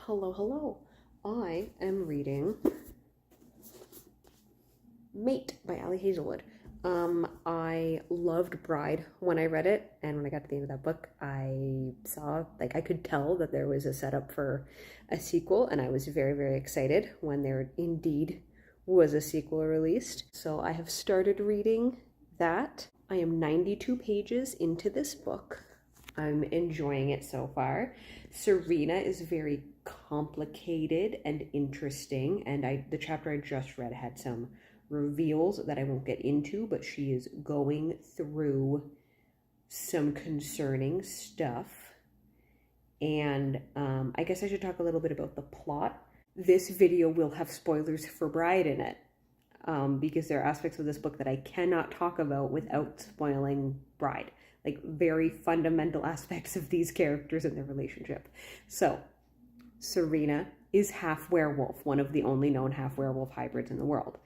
Hello, hello. I am reading Mate by Ali Hazelwood. I loved Bride when I read it, and when I got to the end of that book, I saw, I could tell that there was a setup for a sequel, and I was very, very excited when there indeed was a sequel released. So I have started reading that. I am 92 pages into this book. I'm enjoying it so far. Serena is very complicated and interesting, and the chapter I just read had some reveals that I won't get into, but she is going through some concerning stuff. And I guess I should talk a little bit about the plot. This video will have spoilers for Bride in it, because there are aspects of this book that I cannot talk about without spoiling Bride. Like very fundamental aspects of these characters and their relationship. So, Serena is half werewolf, one of the only known half werewolf hybrids in the world.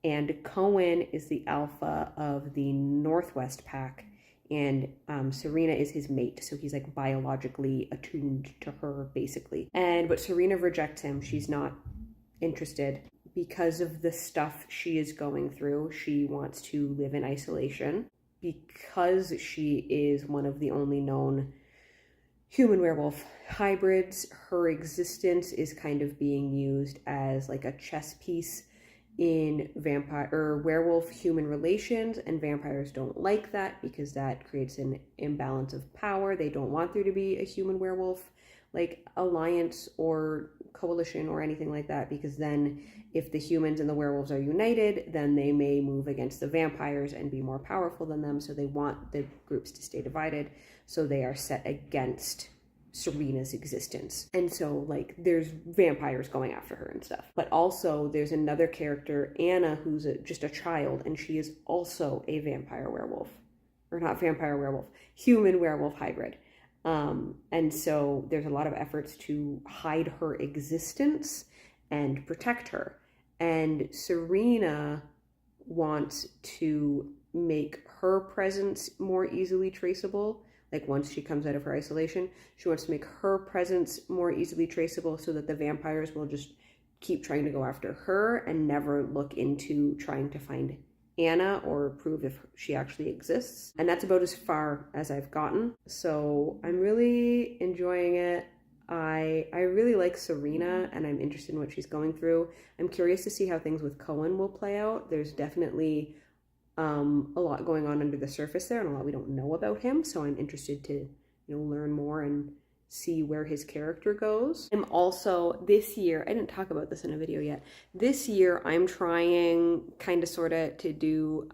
And Cohen is the alpha of the Northwest pack, and Serena is his mate, so he's like biologically attuned to her, basically. But Serena rejects him. She's not interested because of the stuff she is going through. She wants to live in isolation. Because she is one of the only known human werewolf hybrids, her existence is kind of being used as like a chess piece in vampire or werewolf human relations, and vampires don't like that because that creates an imbalance of power. They don't want there to be a human werewolf like alliance or coalition or anything like that, because then if the humans and the werewolves are united, then they may move against the vampires and be more powerful than them. So they want the groups to stay divided, so they are set against Serena's existence. And so like there's vampires going after her and stuff. But also there's another character, Anna, who's just a child, and she is also a vampire werewolf. Or not vampire werewolf, human werewolf hybrid. And so there's a lot of efforts to hide her existence and protect her. And Serena wants to make her presence more easily traceable. Like once she comes out of her isolation, she wants to make her presence more easily traceable so that the vampires will just keep trying to go after her and never look into trying to find Anna or prove if she actually exists. And that's about as far as I've gotten. So I'm really enjoying it. I really like Serena, and I'm interested in what she's going through. I'm curious to see how things with Cohen will play out. There's definitely a lot going on under the surface there, and a lot we don't know about him. So I'm interested to learn more and see where his character goes. I'm also, this year, I didn't talk about this in a video yet, this year I'm trying kind of sort of to do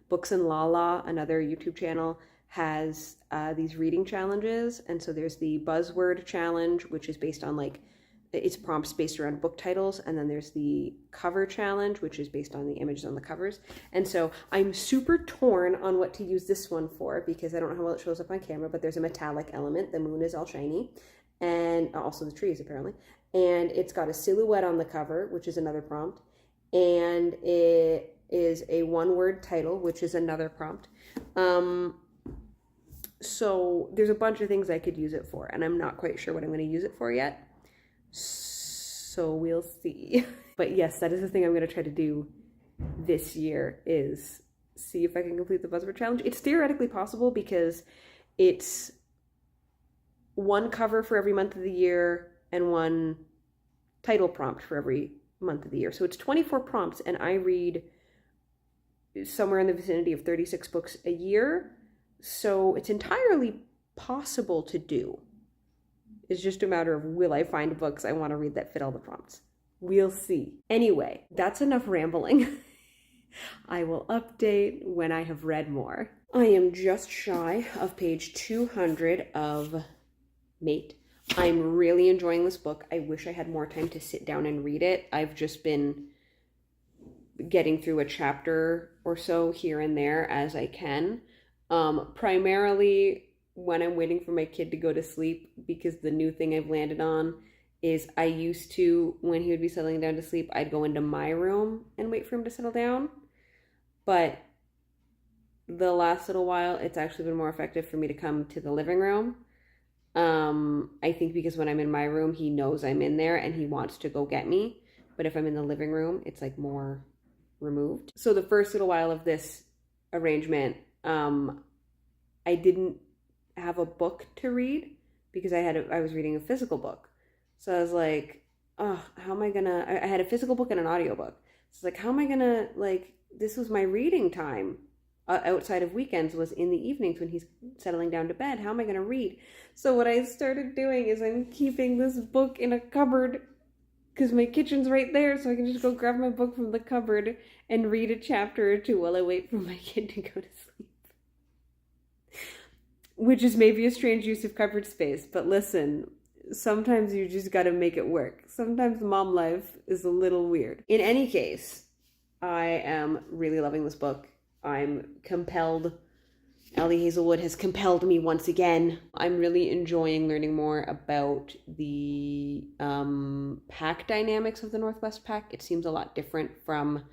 Books and Lala, another YouTube channel, has these reading challenges. And so there's the buzzword challenge, which is based on it's prompts based around book titles, and then there's the cover challenge, which is based on the images on the covers. And so I'm super torn on what to use this one for, because I don't know how well it shows up on camera, but there's a metallic element. The moon is all shiny, and also the trees apparently. And it's got a silhouette on the cover, which is another prompt. And it is a one-word title, which is another prompt. So there's a bunch of things I could use it for, and I'm not quite sure what I'm going to use it for yet. So we'll see. But yes, that is the thing I'm going to try to do this year, is see if I can complete the buzzword challenge. It's theoretically possible because it's one cover for every month of the year and one title prompt for every month of the year. So it's 24 prompts, and I read somewhere in the vicinity of 36 books a year. So it's entirely possible to do. It's just a matter of, will I find books I want to read that fit all the prompts? We'll see. Anyway, that's enough rambling. I will update when I have read more. I am just shy of page 200 of Mate. I'm really enjoying this book. I wish I had more time to sit down and read it. I've just been getting through a chapter or so here and there as I can. Primarily when I'm waiting for my kid to go to sleep, because the new thing I've landed on is I used to, when he would be settling down to sleep, I'd go into my room and wait for him to settle down. But the last little while, it's actually been more effective for me to come to the living room. I think because when I'm in my room, he knows I'm in there and he wants to go get me. But if I'm in the living room, it's like more removed. So the first little while of this arrangement, I didn't have a book to read because I was reading a physical book. So I was like, oh, how am I gonna, I had a physical book and an audiobook. So it's like, how am I gonna, like, this was my reading time outside of weekends, was in the evenings when he's settling down to bed. How am I gonna read? So what I started doing is I'm keeping this book in a cupboard because my kitchen's right there, so I can just go grab my book from the cupboard and read a chapter or two while I wait for my kid to go to sleep. Which is maybe a strange use of cupboard space, but listen, sometimes you just gotta make it work. Sometimes mom life is a little weird. In any case, I am really loving this book. I'm compelled. Ali Hazelwood has compelled me once again. I'm really enjoying learning more about the pack dynamics of the Northwest Pack. It seems a lot different from,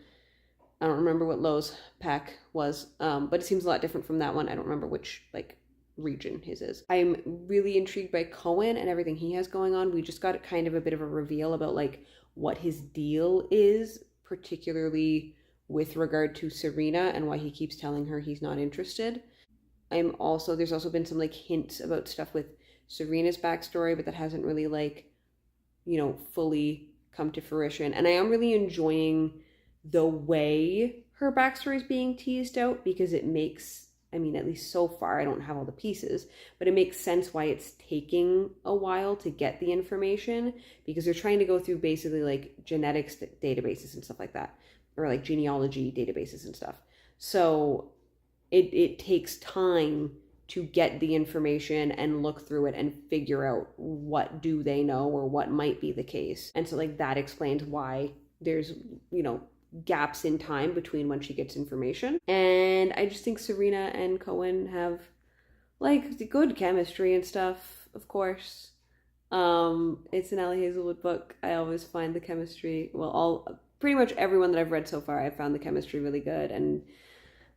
I don't remember what Lowe's pack was, but it seems a lot different from that one. I don't remember which, like, region his is. I'm really intrigued by Cohen and everything he has going on. We just got kind of a bit of a reveal about, like, what his deal is, particularly with regard to Serena and why he keeps telling her he's not interested. There's also been some, like, hints about stuff with Serena's backstory, but that hasn't really, like, fully come to fruition. And I am really enjoying the way her backstory is being teased out, because it makes, at least so far, I don't have all the pieces, but it makes sense why it's taking a while to get the information, because they're trying to go through basically, like, genetics databases and stuff like that, or, like, genealogy databases and stuff. So it takes time to get the information and look through it and figure out what do they know or what might be the case. And so, like, that explains why there's, gaps in time between when she gets information. And I just think Serena and Cohen have, like, the good chemistry and stuff, of course. It's an Ali Hazelwood book. I always find the chemistry, pretty much everyone that I've read so far, I've found the chemistry really good, and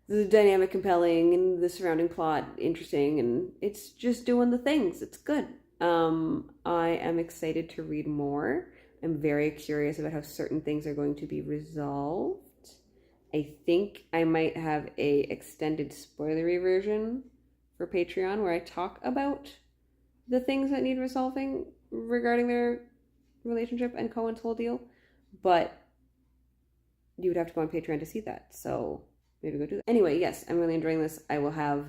the dynamic compelling, and the surrounding plot interesting, and it's just doing the things. It's good. I am excited to read more. I'm very curious about how certain things are going to be resolved. I think I might have a extended spoilery version for Patreon where I talk about the things that need resolving regarding their relationship and Cohen's whole deal, but you would have to go on Patreon to see that, so maybe go do that. Anyway, yes, I'm really enjoying this. I will have...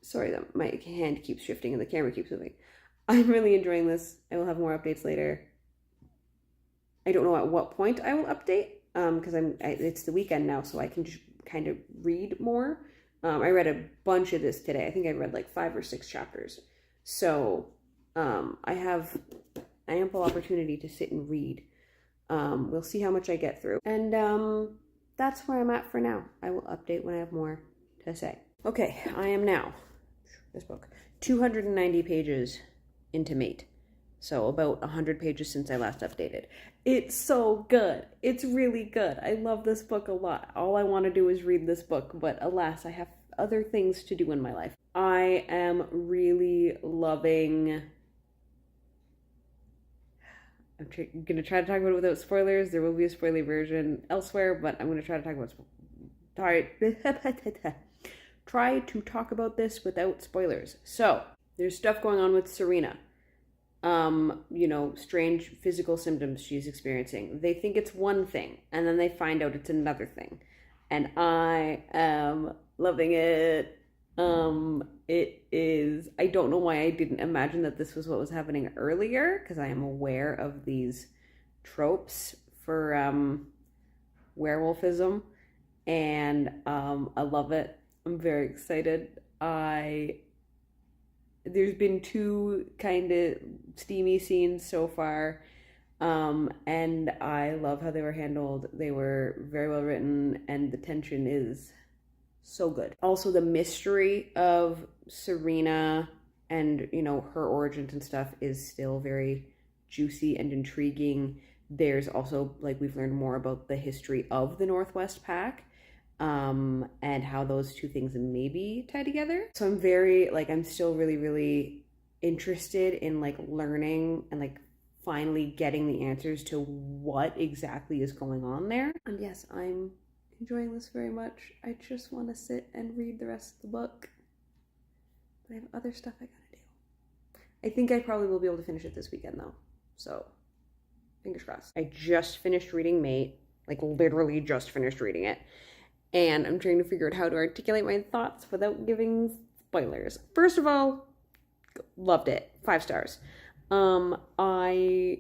Sorry, my hand keeps shifting and the camera keeps moving. I'm really enjoying this. I will have more updates later. I don't know at what point I will update, because it's the weekend now, so I can just kind of read more. I read a bunch of this today. I think I read like 5 or 6 chapters. So I have ample opportunity to sit and read. We'll see how much I get through. And that's where I'm at for now. I will update when I have more to say. Okay, I am now, this book, 290 pages into Mate. So about 100 pages since I last updated. It's so good. It's really good. I love this book a lot. All I want to do is read this book, but alas, I have other things to do in my life. I am really loving... I'm going to try to talk about it without spoilers. There will be a spoiler version elsewhere, but I'm going to try to talk about... Try to talk about this without spoilers. So, there's stuff going on with Serena. Strange physical symptoms she's experiencing. They think it's one thing, and then they find out it's another thing. And I am loving it. It is, I don't know why I didn't imagine that this was what was happening earlier, because I am aware of these tropes for werewolfism, and I love it. I'm very excited. There's been 2 kind of steamy scenes so far, and I love how they were handled. They were very well written, and the tension is so good. Also, the mystery of Serena and, her origins and stuff is still very juicy and intriguing. There's also, like, we've learned more about the history of the Northwest Pack, and how those 2 things maybe tie together. So I'm very, I'm still really, really interested in like learning and like finally getting the answers to what exactly is going on there. And yes, I'm enjoying this very much. I just want to sit and read the rest of the book. But I have other stuff I gotta do. I think I probably will be able to finish it this weekend though. So, fingers crossed. I just finished reading Mate, like literally just finished reading it. And I'm trying to figure out how to articulate my thoughts without giving spoilers. First of all, loved it. 5 stars. I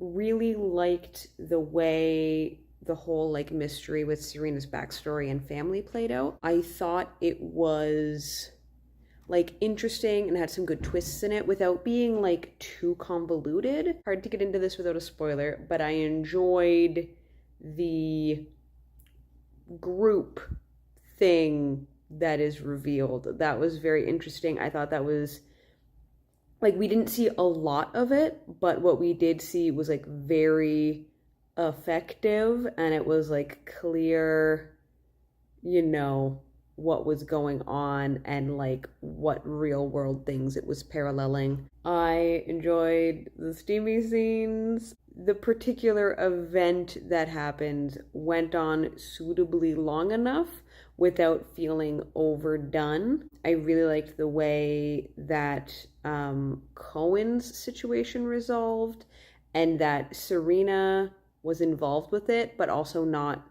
really liked the way the whole like mystery with Serena's backstory and family played out. I thought it was like interesting and had some good twists in it without being like too convoluted. Hard to get into this without a spoiler, but I enjoyed the group thing that is revealed. That was very interesting. I thought that was like, we didn't see a lot of it, but what we did see was like very effective, and it was like clear, you know, what was going on and like what real world things it was paralleling. I enjoyed the steamy scenes. The particular event that happened went on suitably long enough without feeling overdone. I really liked the way that Cohen's situation resolved, and that Serena was involved with it, but also not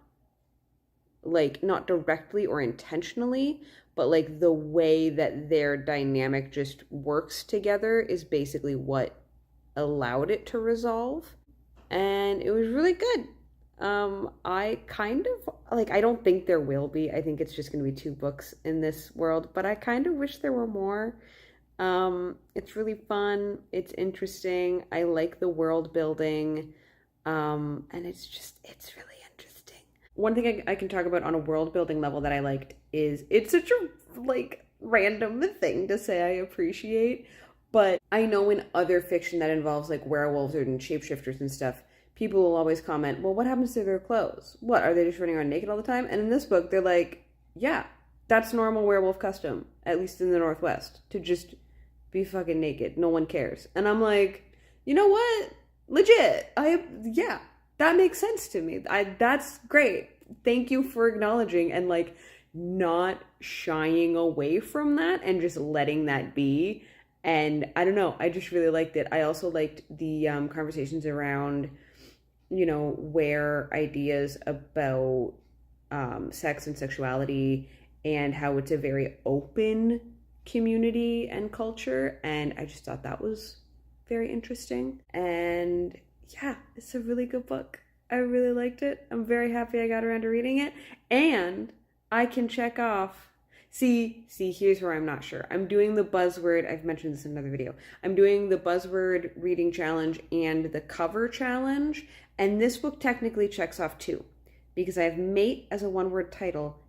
directly or intentionally, but like the way that their dynamic just works together is basically what allowed it to resolve. And it was really good. I kind of like, I don't think there will be. I think it's just going to be 2 books in this world, but I kind of wish there were more. It's really fun. It's interesting. I like the world building. And it's really interesting. One thing I can talk about on a world building level that I liked is, it's such a like random thing to say I appreciate, but I know in other fiction that involves like werewolves and shapeshifters and stuff, people will always comment, well, what happens to their clothes? What, are they just running around naked all the time? And in this book, they're like, yeah, that's normal werewolf custom, at least in the Northwest, to just be fucking naked. No one cares. And I'm like, you know what? Legit. Yeah, that makes sense to me. That's great. Thank you for acknowledging and like not shying away from that and just letting that be. And I don't know, I just really liked it. I also liked the conversations around, you know, where ideas about sex and sexuality, and how it's a very open community and culture. And I just thought that was very interesting. And yeah, it's a really good book. I really liked it. I'm very happy I got around to reading it. And I can check off. See, here's where I'm not sure. I'm doing the buzzword, I've mentioned this in another video. I'm doing the buzzword reading challenge and the cover challenge. And this book technically checks off 2, because I have Mate as a one-word title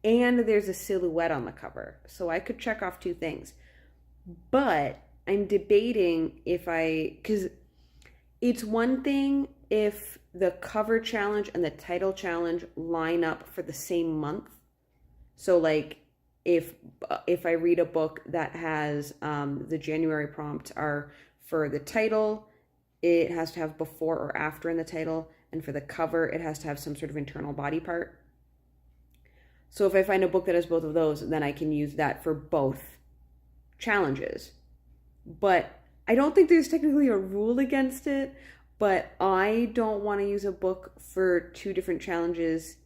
and there's a silhouette on the cover. So I could check off 2 things. But I'm debating because it's one thing if the cover challenge and the title challenge line up for the same month. So like if I read a book that has the January prompts are for the title, it has to have before or after in the title, and for the cover it has to have some sort of internal body part. So if I find a book that has both of those, then I can use that for both challenges. But I don't think there's technically a rule against it, but I don't want to use a book for 2 different challenges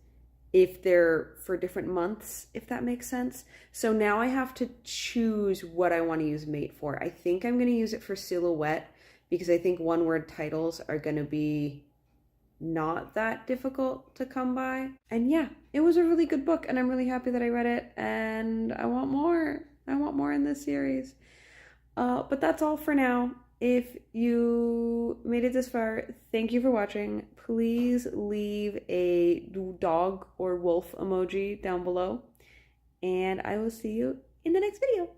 if they're for different months, if that makes sense. So now I have to choose what I want to use Mate for. I think I'm going to use it for silhouette, because I think one-word titles are going to be not that difficult to come by. And yeah, it was a really good book, and I'm really happy that I read it, and I want more. I want more in this series. But that's all for now. If you made it this far, thank you for watching. Please leave a dog or wolf emoji down below, and I will see you in the next video.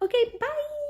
Okay, bye!